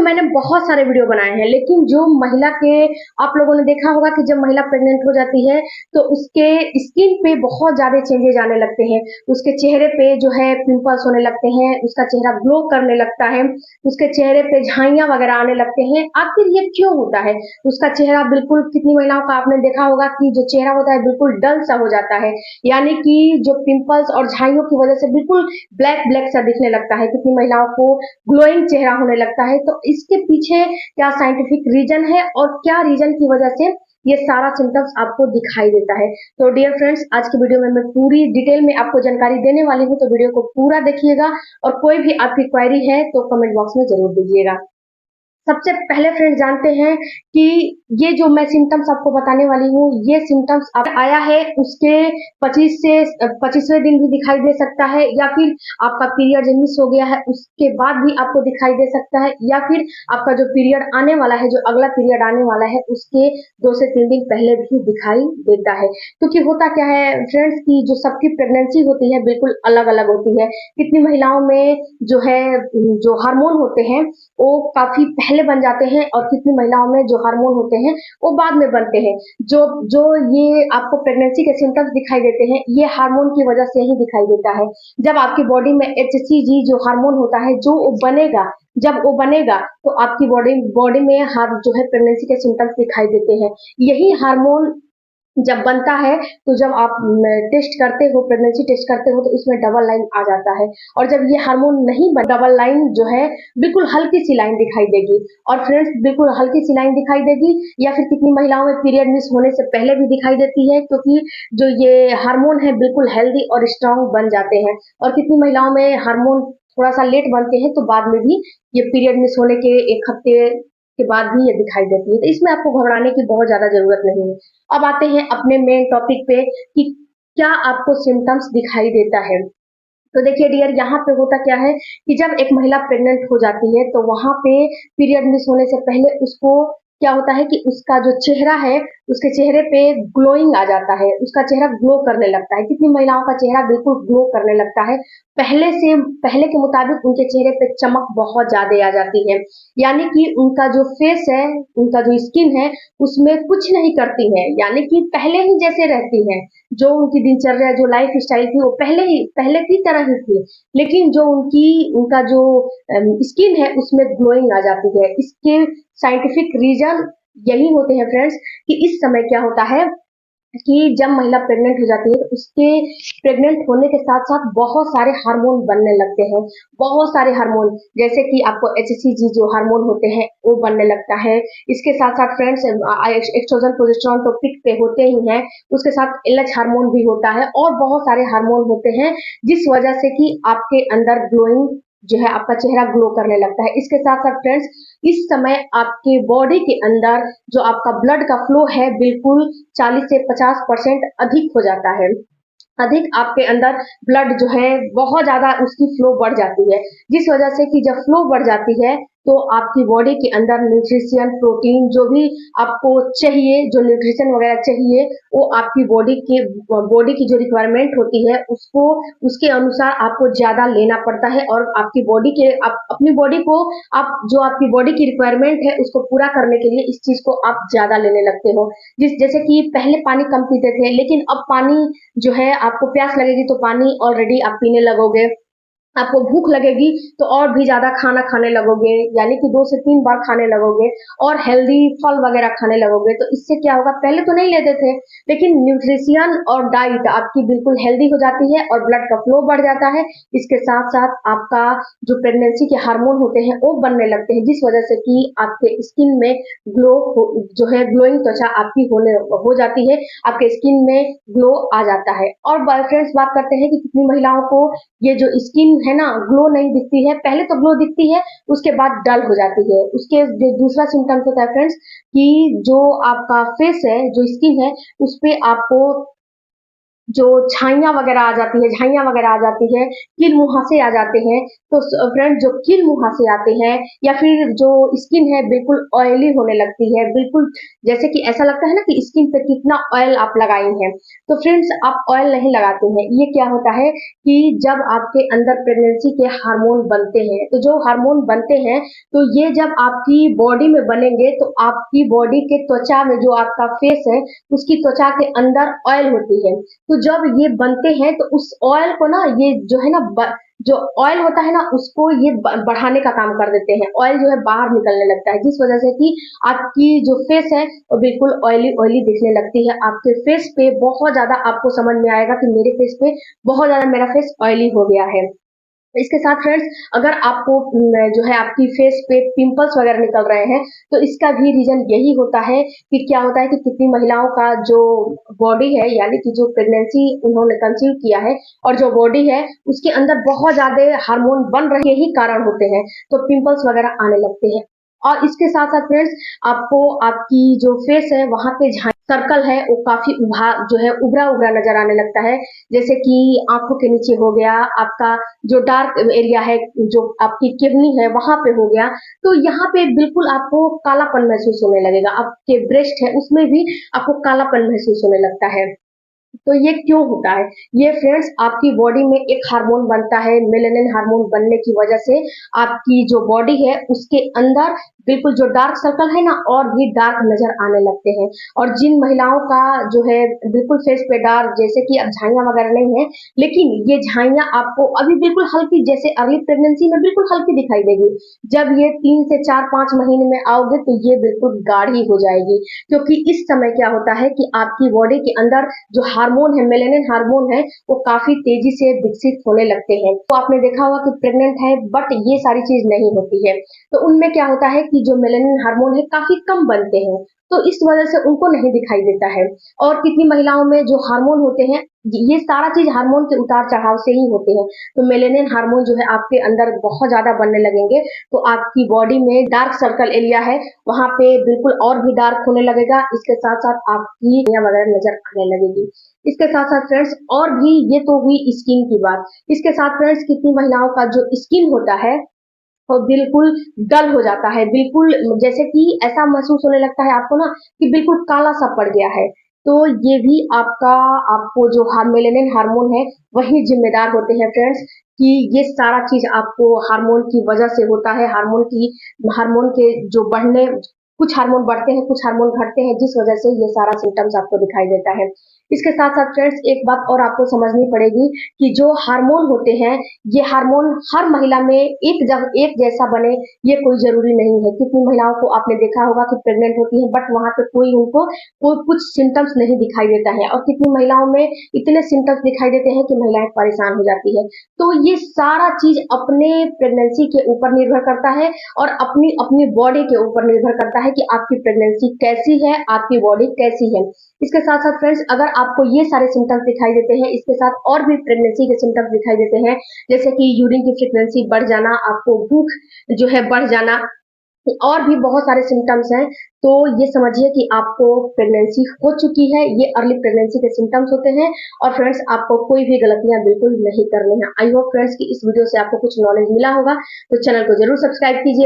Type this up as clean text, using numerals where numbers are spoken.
मैंने बहुत सारे वीडियो बनाए हैं, लेकिन जो महिला के आप लोगों ने देखा होगा कि जब महिला प्रेग्नेंट हो जाती है तो उसके स्किन पे बहुत ज्यादा चेंजेस आने लगते हैं। उसके चेहरे पे जो है पिंपल्स होने लगते हैं, उसका चेहरा ग्लो करने लगता है, उसके चेहरे पे झाइयां वगैरह आने लगते हैं। आखिर ये क्यों होता है? उसका चेहरा बिल्कुल, कितनी महिलाओं का आपने देखा होगा कि जो चेहरा होता है बिल्कुल डल सा हो जाता है, यानी कि जो पिंपल्स और झाइयों की वजह से बिल्कुल ब्लैक ब्लैक सा दिखने लगता है। कितनी महिलाओं को ग्लोइंग चेहरा होने लगता है। तो इसके पीछे क्या साइंटिफिक रीजन है और क्या रीजन की वजह से ये सारा सिम्टम्स आपको दिखाई देता है? तो डियर फ्रेंड्स, आज की वीडियो में मैं पूरी डिटेल में आपको जानकारी देने वाली हूँ, तो वीडियो को पूरा देखिएगा और कोई भी आपकी क्वेरी है तो कमेंट बॉक्स में जरूर दीजिएगा। सबसे पहले फ्रेंड्स जानते हैं कि ये जो मैं सिम्टम्स आपको बताने वाली हूँ, ये सिम्टम्स आप आया है उसके 25 से 25वें दिन भी दिखाई दे सकता है, या फिर आपका पीरियड मिस हो गया है उसके बाद भी आपको दिखाई दे सकता है, या फिर आपका जो पीरियड आने वाला है, जो अगला पीरियड आने वाला है, उसके 2 से 3 दिन पहले भी दिखाई देता है। क्योंकि होता क्या है फ्रेंड्स कि जो सबकी प्रेगनेंसी होती है बिल्कुल अलग अलग होती है। कितनी महिलाओं में जो है जो हार्मोन होते हैं वो काफी पहले बन जाते हैं, और कितनी महिलाओं में जो हार्मोन होते हैं वो बाद में बनते हैं। जो जो ये आपको प्रेगनेंसी के सिम्टम्स दिखाई देते हैं, ये हार्मोन की वजह से ही दिखाई देता है। जब आपकी बॉडी में HCG जो हार्मोन होता है, जो बनेगा, जब वो बनेगा तो आपकी बॉडी बॉडी में हर जो है प्रेगनेंसी के सिम्टम्स दिखाई देते हैं। यही हार्मोन जब बनता है तो जब आप टेस्ट करते हो, प्रेगनेंसी टेस्ट करते हो, तो इसमें डबल लाइन आ जाता है। और जब ये हार्मोन नहीं बन, डबल लाइन जो है बिल्कुल हल्की सी लाइन दिखाई देगी। और फ्रेंड्स, बिल्कुल हल्की सी लाइन दिखाई देगी, या फिर कितनी महिलाओं में पीरियड मिस होने से पहले भी दिखाई देती है, क्योंकि जो ये हार्मोन है बिल्कुल हेल्दी और स्ट्रांग बन जाते हैं। और कितनी महिलाओं में हार्मोन थोड़ा सा लेट बनते हैं, तो बाद में भी ये पीरियड मिस होने के 1 हफ्ते के बाद भी ये दिखाई देती है। तो इसमें आपको घबराने की बहुत ज्यादा जरूरत नहीं है। अब आते हैं अपने मेन टॉपिक पे कि क्या आपको सिम्टम्स दिखाई देता है। तो देखिए डियर, यहाँ पे होता क्या है कि जब एक महिला प्रेग्नेंट हो जाती है तो वहां पे पीरियड मिस होने से पहले उसको क्या होता है कि उसका जो चेहरा है, उसके चेहरे पे ग्लोइंग आ जाता है, उसका चेहरा ग्लो करने लगता है। कितनी महिलाओं का चेहरा बिल्कुल ग्लो करने लगता है, पहले के मुताबिक उनके चेहरे पे चमक बहुत ज्यादा आ जाती है। यानी कि उनका जो फेस है, उनका जो स्किन है, उसमें कुछ नहीं करती है, यानी कि पहले ही जैसे रहती है। जो उनकी दिनचर्या, जो लाइफ स्टाइल थी, वो पहले की तरह ही थी। लेकिन जो उनका जो स्किन है उसमें ग्लोइंग आ जाती है। इसके साइंटिफिक रीजन यही होते हैं फ्रेंड्स कि इस समय क्या होता है कि जब महिला प्रेग्नेंट हो जाती है तो उसके प्रेग्नेंट होने के साथ साथ बहुत सारे हार्मोन बनने लगते हैं। बहुत सारे हार्मोन, जैसे कि आपको HCG जो हार्मोन होते हैं वो बनने लगता है। इसके साथ साथ फ्रेंड्स एस्ट्रोजन प्रोजेस्टेरोन तो पिक पे होते ही हैं, उसके साथ LH हार्मोन भी होता है, और बहुत सारे हार्मोन होते हैं जिस वजह से कि आपके अंदर ग्लोइंग जो है, आपका चेहरा ग्लो करने लगता है। इसके साथ साथ फ्रेंड्स, इस समय आपके बॉडी के अंदर जो आपका ब्लड का फ्लो है बिल्कुल 40 से 50% अधिक हो जाता है। अधिक आपके अंदर ब्लड जो है बहुत ज्यादा उसकी फ्लो बढ़ जाती है, जिस वजह से कि जब फ्लो बढ़ जाती है तो आपकी बॉडी के अंदर न्यूट्रिशन, प्रोटीन, जो भी आपको चाहिए, जो न्यूट्रिशन वगैरह चाहिए, वो आपकी बॉडी की जो रिक्वायरमेंट होती है उसको, उसके अनुसार आपको ज्यादा लेना पड़ता है। और आपकी बॉडी के, आप अपनी बॉडी को, आप जो आपकी बॉडी की रिक्वायरमेंट है उसको पूरा करने के लिए इस चीज को आप ज्यादा लेने लगते हो। जैसे कि पहले पानी कम पीते थे, लेकिन अब पानी जो है, आपको प्यास लगेगी तो पानी ऑलरेडी आप पीने लगोगे। आपको भूख लगेगी तो और भी ज्यादा खाना खाने लगोगे, यानी कि 2 से 3 बार खाने लगोगे, और हेल्दी फल वगैरह खाने लगोगे। तो इससे क्या होगा, पहले तो नहीं लेते थे, लेकिन न्यूट्रिशन और डाइट आपकी बिल्कुल हेल्दी हो जाती है और ब्लड का फ्लो बढ़ जाता है। इसके साथ साथ आपका जो प्रेगनेंसी के हार्मोन होते हैं वो बनने लगते हैं, जिस वजह से कि आपके स्किन में ग्लो जो है, ग्लोइंग त्वचा आपकी हो जाती है, आपके स्किन में ग्लो आ जाता है। और फ्रेंड्स, बात करते हैं कि कितनी महिलाओं को ये जो स्किन है ना, ग्लो नहीं दिखती है। पहले तो ग्लो दिखती है, उसके बाद डल हो जाती है। उसके जो दूसरा सिम्टम्स होता है फ्रेंड्स कि जो आपका फेस है, जो स्किन है, उस पे आपको जो छाइयाँ वगैरह आ जाती है, झाइयाँ वगैरह आ जाती है, किल-मुहासे आ जाते हैं, तो फ्रेंड्स जो किल-मुहासे आते हैं या फिर जो स्किन है बिल्कुल ऑयली होने लगती है, बिल्कुल जैसे कि ऐसा लगता है ना कि स्किन पे कितना ऑयल आप लगाई हैं। तो फ्रेंड्स आप ऑयल नहीं लगाते हैं, ये क्या होता है कि जब आपके अंदर प्रेगनेंसी के हार्मोन बनते हैं, तो जो हार्मोन बनते हैं, तो ये जब आपकी बॉडी में बनेंगे तो आपकी बॉडी के त्वचा में जो आपका फेस है, उसकी त्वचा के अंदर ऑयल होती है। तो जब ये बनते हैं तो उस ऑयल को ना ये जो है ना जो ऑयल होता है ना उसको ये बढ़ाने का काम कर देते हैं। ऑयल जो है बाहर निकलने लगता है जिस वजह से कि आपकी जो फेस है वो बिल्कुल ऑयली ऑयली दिखने लगती है। आपके फेस पे बहुत ज्यादा आपको समझ में आएगा कि मेरे फेस पे बहुत ज्यादा मेरा फेस ऑयली हो गया है। इसके साथ फ्रेंड्स अगर आपको जो है आपकी फेस पे पिंपल्स वगैरह निकल रहे हैं तो इसका भी रीजन यही होता है कि क्या होता है कि कितनी महिलाओं का जो बॉडी है यानी कि जो प्रेगनेंसी उन्होंने कंसीव किया है और जो बॉडी है उसके अंदर बहुत ज्यादा हार्मोन बन रहे ही कारण होते हैं तो पिंपल्स वगैरह आने लगते हैं। और इसके साथ साथ फ्रेंड्स आपको आपकी जो फेस है वहां पे सर्कल है वो काफी जो है उभरा उभरा नजर आने लगता है, जैसे कि आंखों के नीचे हो गया, आपका जो डार्क एरिया है, जो आपकी किडनी है वहां पे हो गया। तो यहाँ पे बिल्कुल आपको कालापन महसूस होने लगेगा। आपके ब्रेस्ट है उसमें भी आपको कालापन महसूस होने लगता है। तो ये क्यों होता है? ये फ्रेंड्स आपकी बॉडी में एक हार्मोन बनता है, मेलानिन हार्मोन बनने की वजह से आपकी जो बॉडी है उसके अंदर बिल्कुल जो डार्क सर्कल है ना और भी डार्क नजर आने लगते हैं। और जिन महिलाओं का जो है बिल्कुल फेस पे डार्क जैसे कि अब झाइयाँ वगैरह नहीं है, लेकिन ये झाइयाँ आपको अभी बिल्कुल हल्की जैसे अर्ली प्रेगनेंसी में बिल्कुल हल्की दिखाई देगी। जब ये 3 से 4-5 महीने में आओगे तो ये बिल्कुल गाढ़ी हो जाएगी, क्योंकि इस समय क्या होता है कि आपकी बॉडी के अंदर जो हार्मोन है, मेलेनिन हार्मोन है, वो काफी तेजी से विकसित होने लगते हैं। तो आपने देखा होगा कि प्रेग्नेंट है बट ये सारी चीज नहीं होती है। तो उनमें क्या होता है कि जो मेलेनिन हार्मोन है काफी कम बनते हैं, तो इस वजह से उनको नहीं दिखाई देता है। और कितनी महिलाओं में जो हार्मोन होते हैं, ये सारा चीज हार्मोन के उतार चढ़ाव से ही होते हैं। तो मेलेनिन हार्मोन जो है आपके अंदर बहुत ज्यादा बनने लगेंगे तो आपकी बॉडी में डार्क सर्कल एरिया है वहां पे बिल्कुल और भी डार्क होने लगेगा। इसके साथ साथ आपकी वगैरह नजर आने लगेगी। इसके साथ साथ फ्रेंड्स और भी ये तो हुई स्किन की बात। इसके साथ फ्रेंड्स कितनी महिलाओं का जो स्किन होता है वो बिल्कुल डल हो जाता है, बिल्कुल जैसे कि ऐसा महसूस होने लगता है आपको ना कि बिल्कुल काला सा पड़ गया है। तो ये भी आपका आपको जो मेलेनिन हार्मोन है वही जिम्मेदार होते हैं फ्रेंड्स कि ये सारा चीज आपको हार्मोन की वजह से होता है। हार्मोन के जो बढ़ने कुछ हार्मोन बढ़ते हैं कुछ हार्मोन घटते हैं जिस वजह से ये सारा सिम्टम्स आपको दिखाई देता है। इसके साथ साथ फ्रेंड्स एक बात और आपको समझनी पड़ेगी कि जो हार्मोन होते हैं ये हार्मोन हर महिला में एक जैसा बने ये कोई जरूरी नहीं है। कितनी महिलाओं को आपने देखा होगा कि प्रेग्नेंट होती हैं बट वहां पे कोई कुछ सिम्टम्स नहीं दिखाई देता है और कितनी महिलाओं में इतने सिम्टम्स दिखाई देते हैं कि महिलाएं परेशान हो जाती है। तो ये सारा चीज अपने प्रेगनेंसी के ऊपर निर्भर करता है और अपनी अपनी बॉडी के ऊपर निर्भर करता है कि आपकी प्रेगनेंसी कैसी है, आपकी बॉडी कैसी है। इसके साथ साथ फ्रेंड्स अगर आपको ये सारे सिम्टम्स दिखाई देते हैं, इसके साथ और भी प्रेगनेंसी के सिम्टम्स दिखाई देते हैं, जैसे कि यूरिन की फ्रीक्वेंसी बढ़ जाना, आपको भूख जो है बढ़ जाना और भी बहुत सारे सिम्टम्स हैं, तो ये समझिए कि आपको प्रेगनेंसी हो चुकी है। ये अर्ली प्रेगनेंसी के सिम्टम्स होते हैं और फ्रेंड्स आपको कोई भी गलतियां बिल्कुल नहीं करनी है। आई होप फ्रेंड्स कि इस वीडियो से आपको कुछ नॉलेज मिला होगा, तो चैनल को जरूर सब्सक्राइब कीजिए।